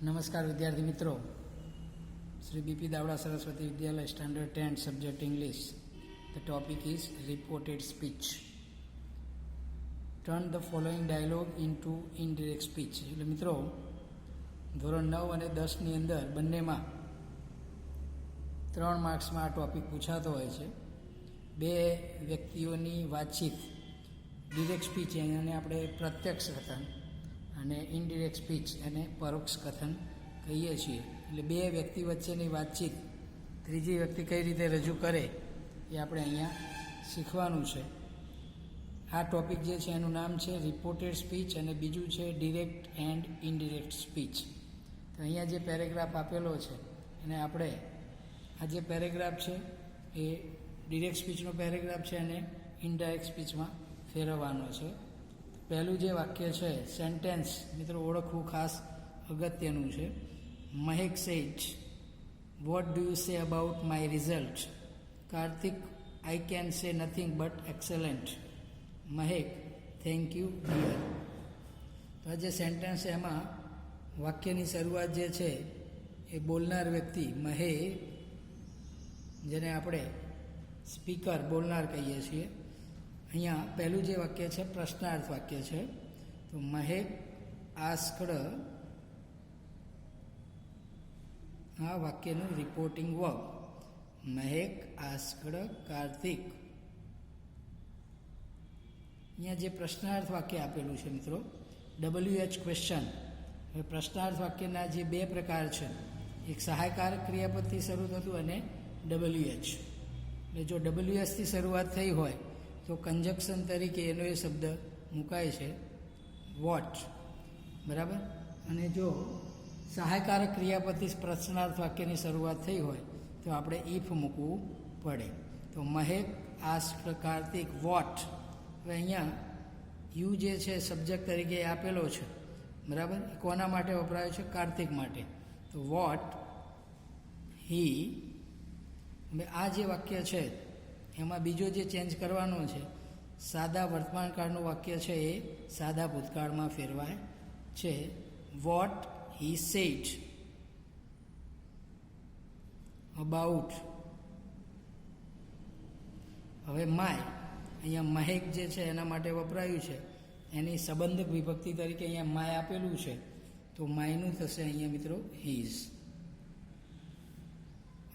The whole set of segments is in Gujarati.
નમસ્કાર વિદ્યાર્થી મિત્રો, Shri BP Davda Saraswati Vidyalaya standard 10 subject English. The topic is reported speech. Turn the following dialogue into indirect speech. એટલે મિત્રો ધોરણ 9 અને 10ની અંદર બંનેમાં 3 માર્ક્સમાં આ ટોપિક પૂછાતો હોય છે. બે વ્યક્તિઓની વાતચીત, ડિરેક્ટ સ્પીચ એને આપણે પ્રત્યક્ષ કથન અને ઇનડિરેક્ટ સ્પીચ એને પરોક્ષ કથન કહીએ છીએ. એટલે બે વ્યક્તિ વચ્ચેની વાતચીત ત્રીજી વ્યક્તિ કઈ રીતે રજૂ કરે એ આપણે અહીંયા શીખવાનું છે. આ ટોપિક જે છે એનું નામ છે રિપોર્ટેડ સ્પીચ અને બીજું છે ડિરેક્ટ એન્ડ ઇનડિરેક્ટ સ્પીચ. તો અહીંયા જે પેરેગ્રાફ આપેલો છે એને આપણે આ જે પેરેગ્રાફ છે એ ડિરેક્ટ સ્પીચનો પેરેગ્રાફ છે અને ઇનડાયરેક્ટ સ્પીચમાં ફેરવવાનો છે. પહેલું જે વાક્ય છે સેન્ટેન્સ મિત્રો ઓળખવું ખાસ અગત્યનું છે. Mahek said, what do you say about my result? Kartik, I can say nothing but excellent. Mahek, thank you dear. તો આ જે સેન્ટેન્સ છે એમાં વાક્યની શરૂઆત જે છે એ બોલનાર વ્યક્તિ મહે, જેને આપણે સ્પીકર બોલનાર કહીએ છીએ. અહીંયા પહેલું જે વાક્ય છે પ્રશ્નાર્થ વાક્ય છે. તો મહેક આસ્કડ, આ વાક્યનું રિપોર્ટિંગ વર્બ. મહેક આસ્કડ કાર્તિક. અહીંયા જે પ્રશ્નાર્થ વાક્ય આપેલું છે મિત્રો WH ક્વેશ્ચન. હવે પ્રશ્નાર્થ વાક્યના જે બે પ્રકાર છે, એક સહાયકારક ક્રિયાપદથી શરૂ થતું અને WH. એટલે જો WHથી શરૂઆત થઈ હોય તો કંજક્શન તરીકે એનો એ શબ્દ મુકાય છે વોટ, બરાબર. અને જો સહાયકારક ક્રિયાપદથી પ્રશ્નાર્થ વાક્યની શરૂઆત થઈ હોય તો આપણે ઇફ મૂકવું પડે. તો મહેક આસ્ક્ડ કાર્તિક વોટ. હવે અહીંયા યુ જે છે સબ્જેક્ટ તરીકે આપેલો છે, બરાબર. કોના માટે વપરાયો છે? કાર્તિક માટે. તો વોટ હી. હવે આ જે વાક્ય છે એમાં બીજો જે ચેન્જ કરવાનો છે, સાદા વર્તમાનકાળનું વાક્ય છે એ સાદા ભૂતકાળમાં ફેરવાય છે. What he said about. હવે માય, અહીંયા મહેક જે છે એના માટે વપરાયું છે, એની સંબંધક વિભક્તિ તરીકે અહીંયા માય આપેલું છે. તો માયનું થશે અહીંયા મિત્રો હીઝ.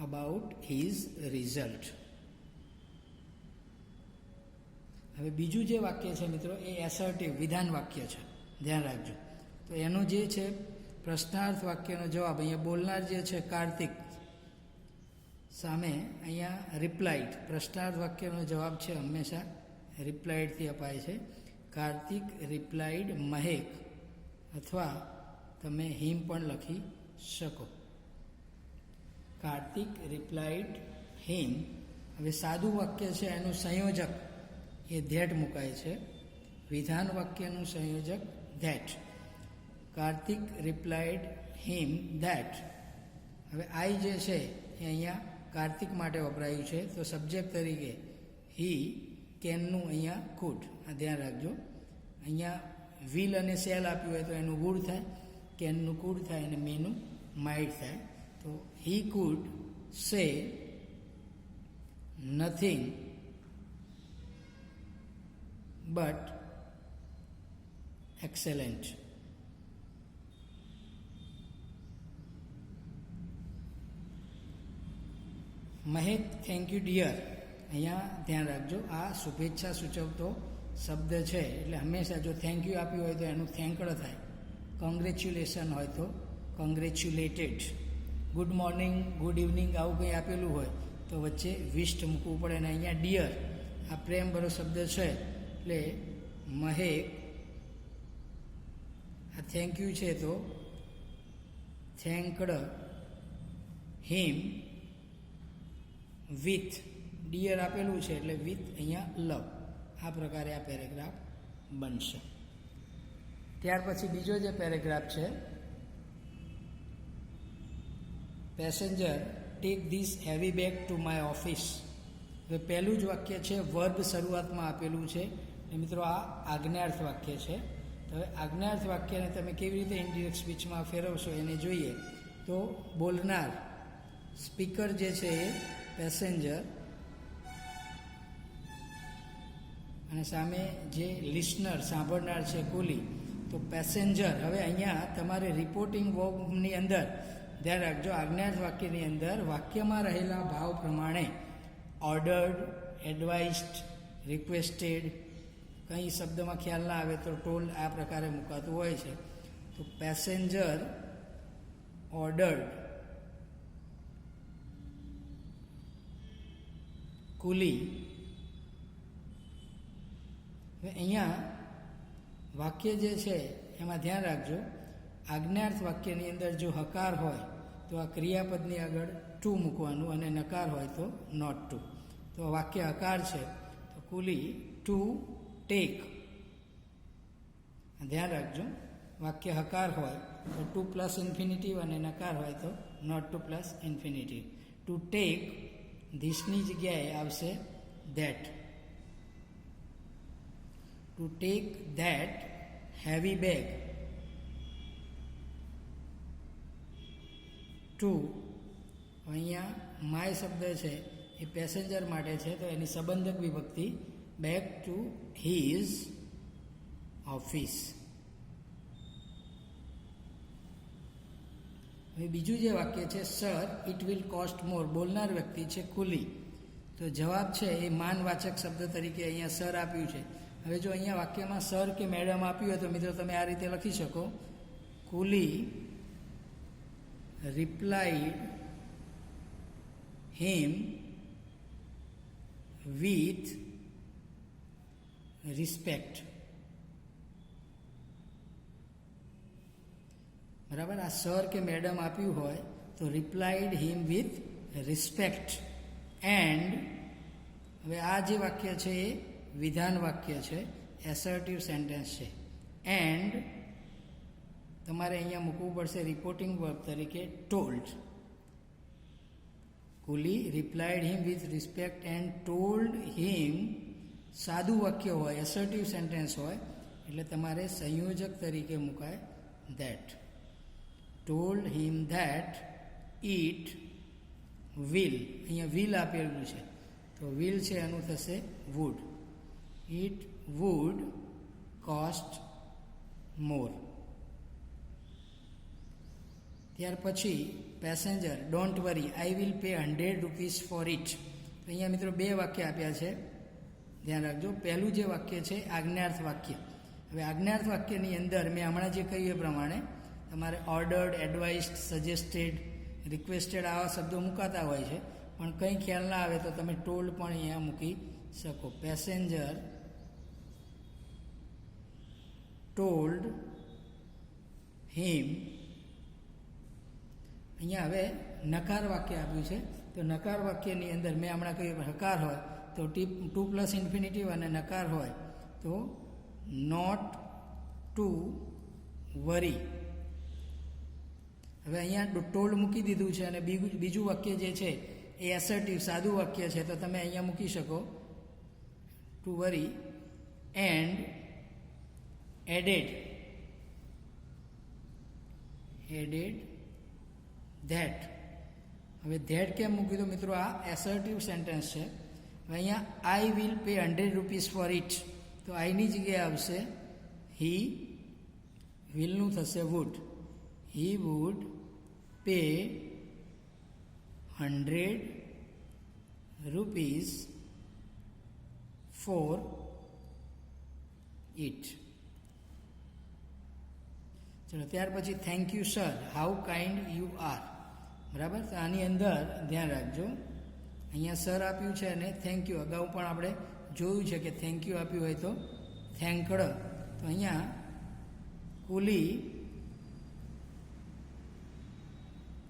About his result. હવે બીજું જે વાક્ય છે મિત્રો એ એસર્ટિવ વિધાન વાક્ય છે, ધ્યાન રાખજો. તો એનો જે છે પ્રશ્નાર્થ વાક્યનો જવાબ અહીંયા બોલનાર જે છે કાર્તિક સામે અહીંયા રિપ્લાઇડ. પ્રશ્નાર્થ વાક્યનો જવાબ છે હંમેશા રિપ્લાઇડથી અપાય છે. કાર્તિક રિપ્લાઇડ મહેક, અથવા તમે હિમ પણ લખી શકો. કાર્તિક રિપ્લાઇડ હિમ. હવે સાદું વાક્ય છે એનું સંયોજક એ ધેટ મુકાય છે. વિધાન વાક્યનું સંયોજક that. Kartik replied him that. હવે આઈ જે છે એ અહીંયા કાર્તિક માટે વપરાયું છે. તો સબ્જેક્ટ તરીકે હી, કેનનું અહીંયા કુડ. આ ધ્યાન રાખજો. અહીંયા વિલ અને સેલ આપ્યું હોય તો એનું વુડ થાય, કેનનું કુડ થાય અને મેનું માઇટ થાય. તો he could say nothing but excellent. Mahek, thank you dear. અહીંયા ધ્યાન રાખજો, આ શુભેચ્છા સૂચવતો શબ્દ છે. એટલે હંમેશા જો થેન્ક યુ આપ્યું હોય તો એનું થેન્કડ થાય. કોંગ્રેચ્યુલેશન હોય તો congratulated. Good morning, good evening આવું કંઈ આપેલું હોય તો વચ્ચે વિષ્ટ મૂકવું પડે. અને અહીંયા ડિયર આ પ્રેમભરો શબ્દ છે એટલે મહેક આ થેન્ક યુ છે તો થેન્કડ હિમ વિથ. ડિયર આપેલું છે એટલે વિથ અહીંયા લવ. આ પ્રકારે આ પેરેગ્રાફ બનશે. ત્યાર પછી બીજો જે પેરેગ્રાફ છે, passenger take this heavy bag to my office. હવે પહેલું જ વાક્ય છે વર્બ શરૂઆતમાં આપેલું છે. મિત્રો આ આજ્ઞાર્થ વાક્ય છે. તો હવે આજ્ઞાર્થ વાક્યને તમે કેવી રીતે ઇનડિરેક્ટ સ્પીચમાં ફેરવશો એને જોઈએ. તો બોલનાર સ્પીકર જે છે એ પેસેન્જર અને સામે જે લિસનર સાંભળનાર છે કુલી, તો પેસેન્જર. હવે અહીંયા તમારે રિપોર્ટિંગ વર્બની અંદર ધ્યાન રાખજો, આજ્ઞાર્થ વાક્યની અંદર વાક્યમાં રહેલા ભાવ પ્રમાણે ઓર્ડર્ડ, એડવાઇસ્ડ, રિક્વેસ્ટેડ, કંઈ શબ્દમાં ખ્યાલ ના આવે તો ટોલ્ડ આ પ્રકારે મુકાતું હોય છે. તો પેસેન્જર ઓર્ડર્ડ કુલી. હવે અહીંયા વાક્ય જે છે એમાં ધ્યાન રાખજો, આજ્ઞાર્થ વાક્યની અંદર જો હકાર હોય તો આ ક્રિયાપદની આગળ ટુ મૂકવાનું અને નકાર હોય તો નોટ ટુ. તો વાક્ય હકાર છે તો કુલી ટુ ટેક. ધ્યાન રાખજો, વાક્ય હકાર હોય તો ટુ પ્લસ ઇન્ફિનિટિવ અને નકાર હોય તો not to plus infinitive. To take ધીસની જગ્યાએ આવશે that. To take that heavy bag. To અહીંયા માય શબ્દ છે એ પેસેન્જર માટે છે તો એની સંબંધક વિભક્તિ બેક ટુ હીઝ ઓફિસ. હવે બીજું જે વાક્ય છે સર ઇટ વિલ કોસ્ટ મોર. બોલનાર વ્યક્તિ છે કુલી, તો જવાબ છે એ માનવાચક શબ્દ તરીકે અહીંયા સર આપ્યું છે. હવે જો અહીંયા વાક્યમાં સર કે મેડમ આપ્યું હોય તો મિત્રો તમે આ રીતે લખી શકો, કુલી replied him with respect. બરાબર, આ સર કે મેડમ આપ્યું હોય તો replied him with respect. And હવે આ જે વાક્ય છે એ વિધાન વાક્ય છે, એસર્ટિવ સેન્ટેન્સ છે. એન્ડ તમારે અહીંયા મૂકવું પડશે રિપોર્ટિંગ વર્બ તરીકે told. Quli replied him with respect and told હિમ. સાદું વાક્ય હોય, એસર્ટિવ સેન્ટેન્સ હોય એટલે તમારે સંયોજક તરીકે મુકાય that. Told him that it will. અહીંયા વિલ આપેલું છે તો વિલ છે એનું થશે વુડ. ઇટ વુડ કોસ્ટ મોર. ત્યાર પછી passenger don't worry I will pay 100 rupees for it. તો અહીંયા મિત્રો બે વાક્ય આપ્યા છે, ધ્યાન રાખજો. પહેલું જે વાક્ય છે આજ્ઞાર્થ વાક્ય. હવે આજ્ઞાર્થ વાક્યની અંદર મેં હમણાં જે કહ્યું એ પ્રમાણે તમારે ઓર્ડર્ડ, એડવાઇસ્ડ, સજેસ્ટેડ, રિક્વેસ્ટેડ આવા શબ્દો મુકાતા હોય છે, પણ કંઈ ખ્યાલ ના આવે તો તમે ટોલ્ડ પણ અહીંયા મૂકી શકો. પેસેન્જર ટોલ્ડ હિમ. અહીંયા હવે નકાર વાક્ય આપ્યું છે તો નકાર વાક્યની અંદર મેં હમણાં કહ્યું હકાર હોય તો ટુ પ્લસ ઇન્ફિનિટિવ અને નકાર હોય તો નોટ ટુ વરી. હવે અહીંયા ટોલ્ડ મૂકી દીધું છે અને બીજું વાક્ય જે છે એ એસર્ટિવ સાદું વાક્ય છે તો તમે અહીંયા મૂકી શકો to worry. And added that. હવે ધેટ કેમ મૂક્યું તો મિત્રો આ એસર્ટિવ સેન્ટેન્સ છે. હવે અહીંયા I will pay 100 rupees for it તો આઈની જગ્યાએ આવશે હી. વિલનું થશે would. He would pay 100 rupees for it. ચલો ત્યાર પછી thank you sir, how kind you are. બરાબર, તો આની અંદર ધ્યાન રાખજો, અહીંયા સર આપ્યું છે અને થેન્ક યુ. અગાઉ પણ આપણે જોયું છે કે થેન્ક યુ આપ્યું હોય તો થેન્કડ. તો અહીંયા કુલી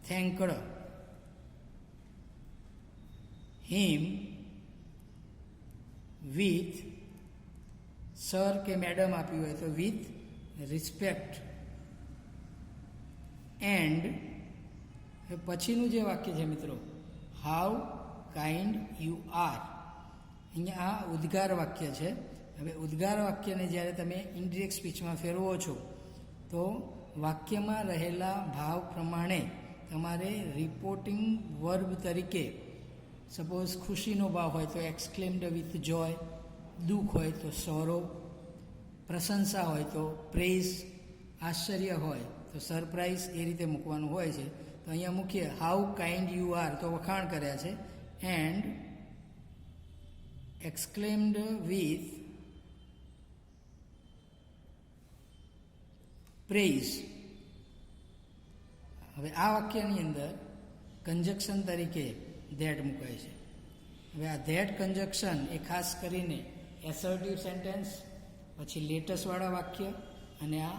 થેન્કડ હિમ વિથ, સર કે મેડમ આપ્યું હોય તો વિથ રિસ્પેક્ટ. એન્ડ પછીનું જે વાક્ય છે મિત્રો હાઉ કાઇન્ડ યુ આર. અહીંયા આ ઉદ્ગાર વાક્ય છે. હવે ઉદ્ગાર વાક્યને જ્યારે તમે ઇનડિરેક્ટ સ્પીચમાં ફેરવો છો તો વાક્યમાં રહેલા ભાવ પ્રમાણે તમારે રિપોર્ટિંગ વર્બ તરીકે સપોઝ ખુશીનો ભાવ હોય તો એક્સક્લેમ્ડ વિથ જોય, દુઃખ હોય તો સોરો, પ્રશંસા હોય તો પ્રેઝ, આશ્ચર્ય હોય તો સરપ્રાઇઝ, એ રીતે મૂકવાનું હોય છે. તો અહીંયા મૂકીએ હાઉ કાઇન્ડ યુ આર, તો વખાણ કર્યા છે, એન્ડ એક્સક્લેમ્ડ વિથ પ્રેઝ. હવે આ વાક્યની અંદર કંજક્શન તરીકે ધેટ મુકાય છે. હવે આ ધેટ કંજક્શન એ ખાસ કરીને એસર્ટિવ સેન્ટેન્સ, પછી લેટેસ્ટવાળા વાક્ય અને આ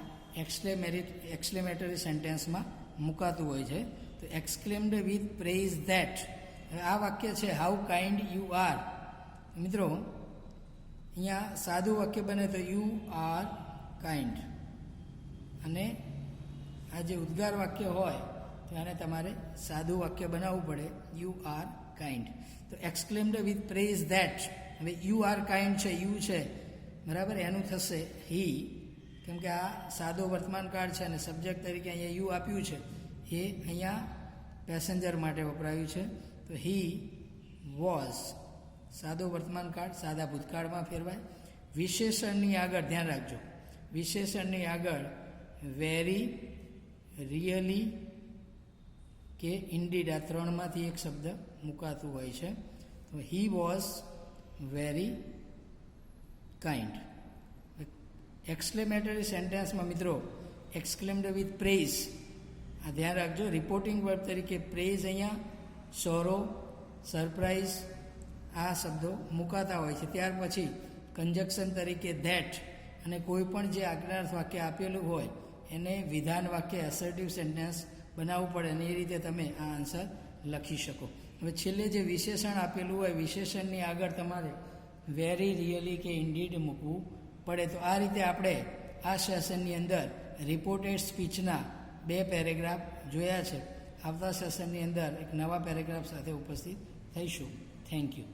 એક્સક્લેમેટરી સેન્ટેન્સમાં મુકાતું હોય છે. તો એક્સક્લેમ્ડ વિથ પ્રેઝ ધેટ. હવે આ વાક્ય છે હાઉ કાઇન્ડ યુ આર. મિત્રો અહીંયા સાદું વાક્ય બને તો યુ આર કાઇન્ડ, અને આ જે ઉદ્ગાર વાક્ય હોય તો આને તમારે સાદું વાક્ય બનાવવું પડે, યુ આર કાઇન્ડ. તો એક્સક્લેમ્ડ વિથ પ્રેઝ ધેટ. હવે યુ આર કાઇન્ડ છે, યુ છે બરાબર, એનું થશે હી, કેમ કે આ સાદો વર્તમાન કાળ છે અને સબ્જેક્ટ તરીકે અહીંયા યુ આપ્યું છે, એ અહીંયા પેસેન્જર માટે વપરાયું છે. તો હી વોઝ, સાદો વર્તમાન કાળ સાદા ભૂતકાળમાં ફેરવાય. વિશેષણની આગળ ધ્યાન રાખજો, વિશેષણની આગળ વેરી, રિયલી કે ઇન્ડીડ, આ ત્રણમાંથી એક શબ્દ મુકાતું હોય છે. તો he was very kind. Exclamatory સેન્ટેન્સમાં મિત્રો એક્સક્લેમ્ડ વિથ પ્રેઝ, આ ધ્યાન રાખજો, રિપોર્ટિંગ વર્બ તરીકે પ્રેઝ અહીંયા સોરો, સરપ્રાઇઝ આ શબ્દો મુકાતા હોય છે. ત્યાર પછી કંજક્શન તરીકે ધેટ, અને કોઈ પણ જે આજ્ઞાર્થ વાક્ય આપેલું હોય એને વિધાન વાક્ય એસર્ટિવ સેન્ટેન્સ બનાવવું પડે, અને એ રીતે તમે આ આન્સર લખી શકો. હવે છેલ્લે જે વિશેષણ આપેલું હોય, વિશેષણની આગળ તમારે વેરી, રિયલી કે ઇન્ડીડ મૂકવું પડે. તો આ રીતે આપણે આ સેશનની અંદર રિપોર્ટેડ સ્પીચના 2 પેરેગ્રાફ જોયા છે. આવતા સેશનની અંદર એક નવા પેરેગ્રાફ સાથે ઉપસ્થિત થઈશું. Thank you.